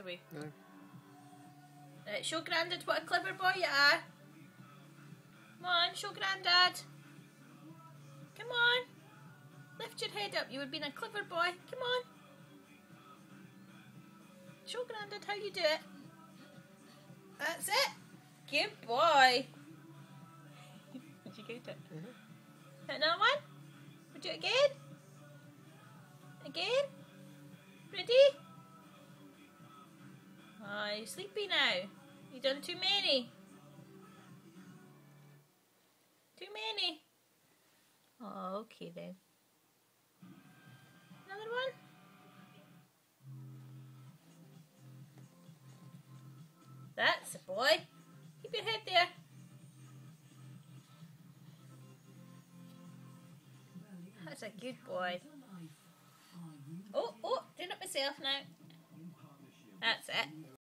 we? No. Right, show Grandad what a clever boy you are. Come on, show Grandad. Come on. Lift your head up. You would be a clever boy. Come on. Show Grandad how you do it. That's it. Good boy. Did you get it? Another one? We'll do it again. Again. Ready? Oh, you're sleepy now. You've done too many. Too many. Oh, okay then. Another one? That's a boy. Keep your head there. That's a good boy. Oh, doing it myself now. That's it.